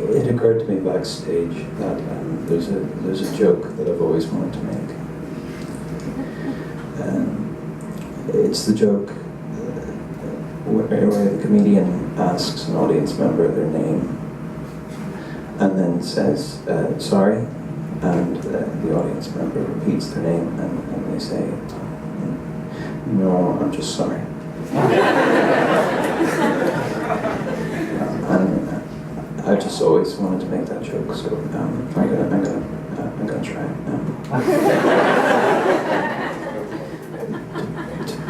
It occurred to me backstage that there's a joke that I've always wanted to make. It's the joke where the comedian asks an audience member their name and then says, sorry, and the audience member repeats their name and they say, no, I'm just sorry. And I just always wanted to make that joke, so I'm gonna try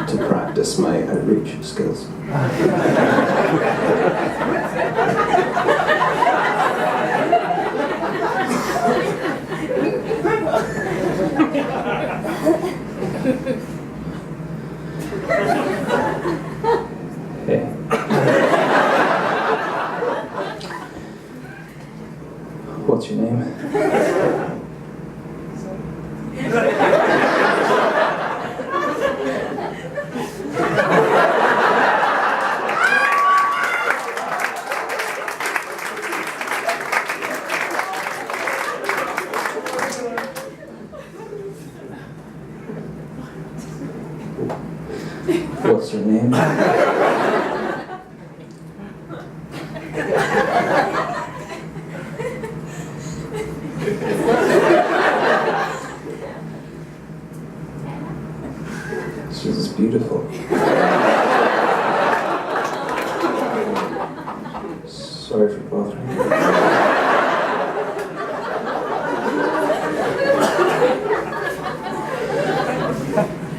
to practice my outreach skills. Hey. What's your name? What's your name? This is beautiful. Sorry for bothering you.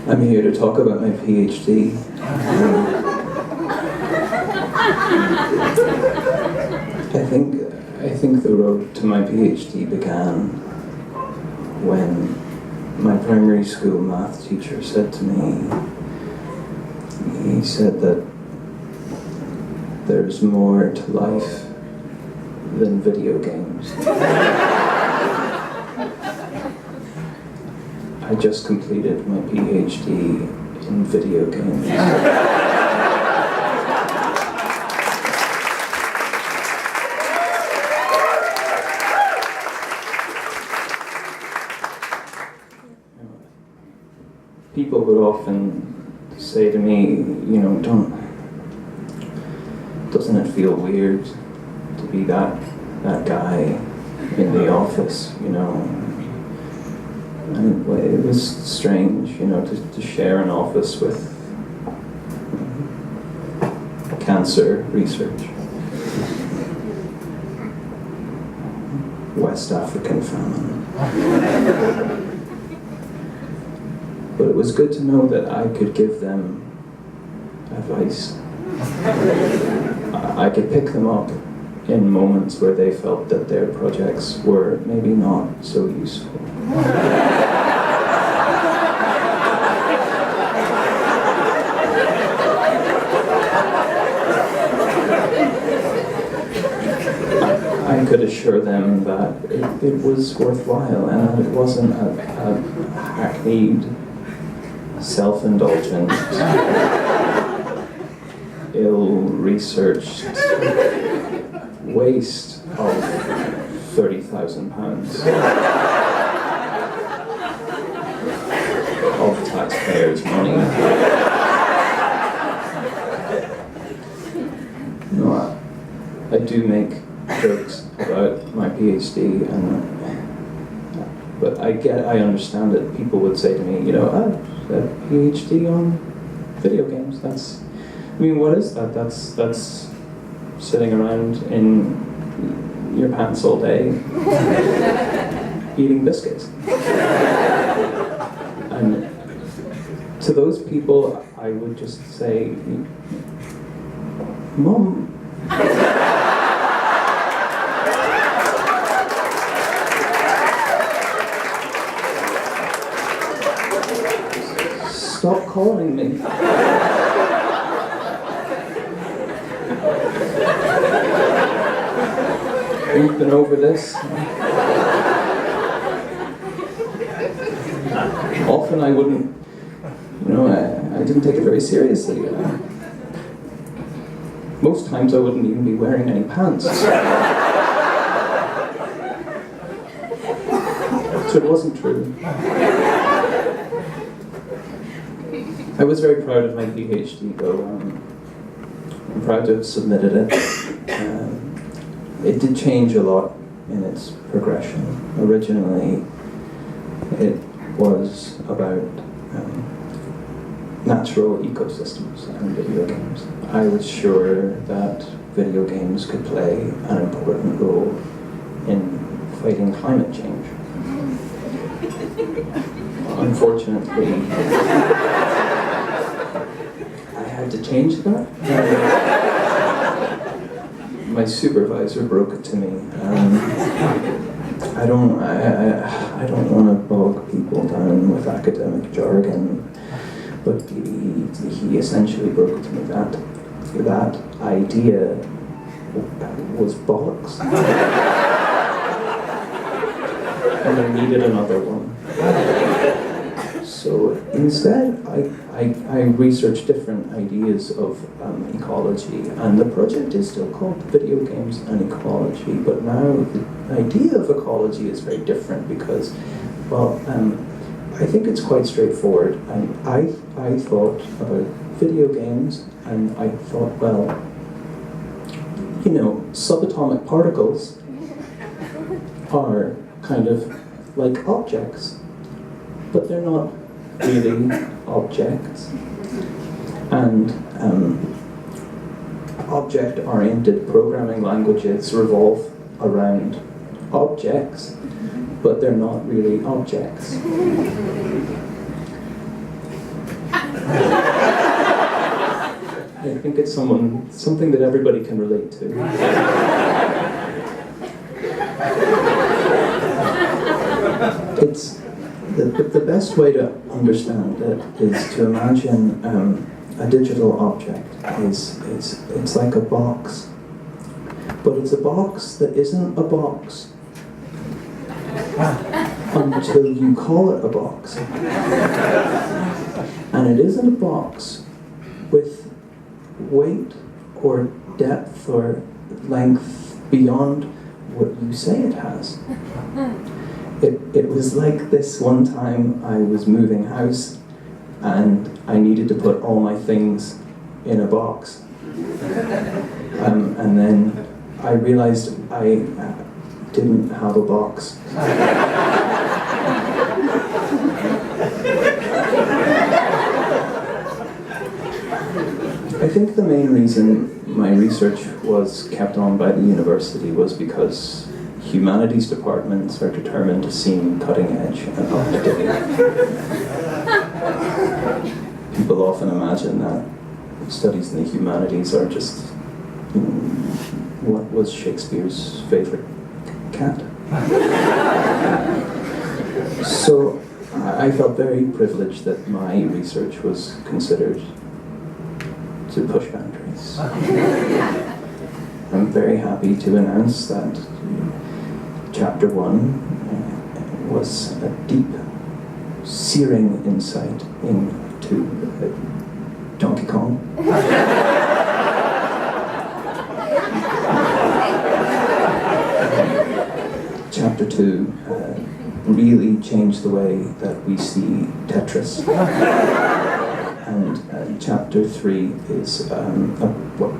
I'm here to talk about my PhD. I think the road to my PhD began when my primary school math teacher said to me, he said that there's more to life than video games. I just completed my PhD in video games. People would often say to me, you know, doesn't it feel weird to be that guy in the office, you know? And it was strange, you know, to share an office with cancer research, West African famine. But it was good to know that I could give them advice. I could pick them up in moments where they felt that their projects were maybe not so useful. I could assure them that it was worthwhile and that it wasn't a hackneyed, self-indulgent, ill-researched waste of £30,000 of taxpayers' money. No, I do make jokes about my PhD, but I understand that people would say to me, you know, a PhD on video games. What is that? That's sitting around in your pants all day, eating biscuits. And to those people, I would just say, Mom. Stop calling me. We've been over this. Often I wouldn't, you know, I didn't didn't take it very seriously. Most times I wouldn't even be wearing any pants. So it wasn't true. I was very proud of my PhD, though. I'm proud to have submitted it. It did change a lot in its progression. Originally, it was about natural ecosystems and video games. I was sure that video games could play an important role in fighting climate change. Unfortunately, I had to change that. My supervisor broke it to me. I don't want to bog people down with academic jargon, but he essentially broke it to me that idea was bollocks, and I needed another one. So instead, I researched different ideas of ecology, and the project is still called Video Games and Ecology, but now the idea of ecology is very different because, well, I think it's quite straightforward. And I thought about video games, and I thought, well, you know, subatomic particles are kind of like objects, but they're not really objects. And object-oriented programming languages revolve around objects, but they're not really objects. I think it's something that everybody can relate to. It's the best way to understand it is to imagine a digital object it's like a box, but it's a box that isn't a box until you call it a box, and it isn't a box with weight or depth or length beyond what you say it has. It was like this one time I was moving house and I needed to put all my things in a box. And then I realized I didn't have a box. I think the main reason my research was kept on by the university was because humanities departments are determined to seem cutting edge and up to date. People often imagine that studies in the humanities are just, what was Shakespeare's favorite cat? So I felt very privileged that my research was considered to push boundaries. I'm very happy to announce that Chapter 1 was a deep, searing insight into Donkey Kong. Chapter 2 really changed the way that we see Tetris. And Chapter 3 is,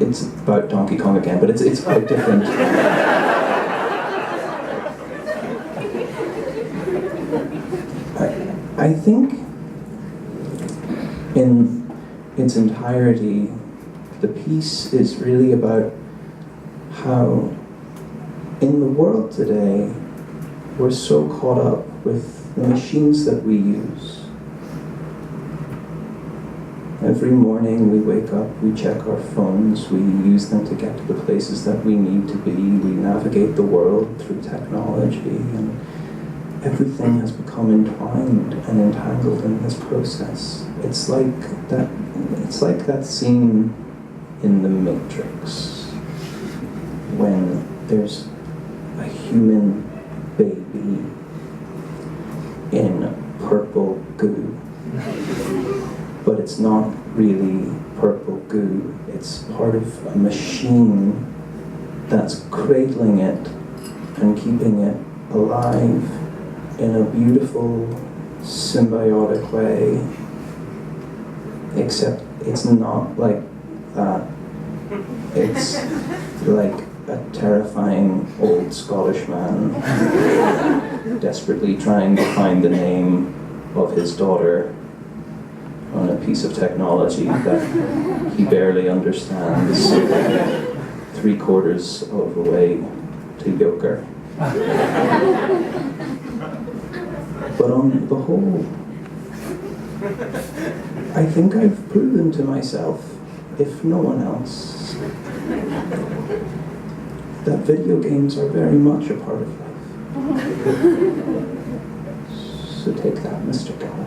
it's about Donkey Kong again, but it's quite different. I think in its entirety, the piece is really about how in the world today, we're so caught up with the machines that we use. Every morning we wake up, we check our phones, we use them to get to the places that we need to be, we navigate the world through technology, and everything has become entwined and entangled in this process. It's like that scene in The Matrix when there's a human baby in purple goo, but it's not really purple goo. It's part of a machine that's cradling it and keeping it alive in a beautiful, symbiotic way. Except it's not like that. It's like a terrifying old Scottish man desperately trying to find the name of his daughter on a piece of technology that he barely understands, 3/4 of a way to Yoker. But on the whole, I think I've proven to myself, if no one else, that video games are very much a part of life. So take that, Mr. Keller.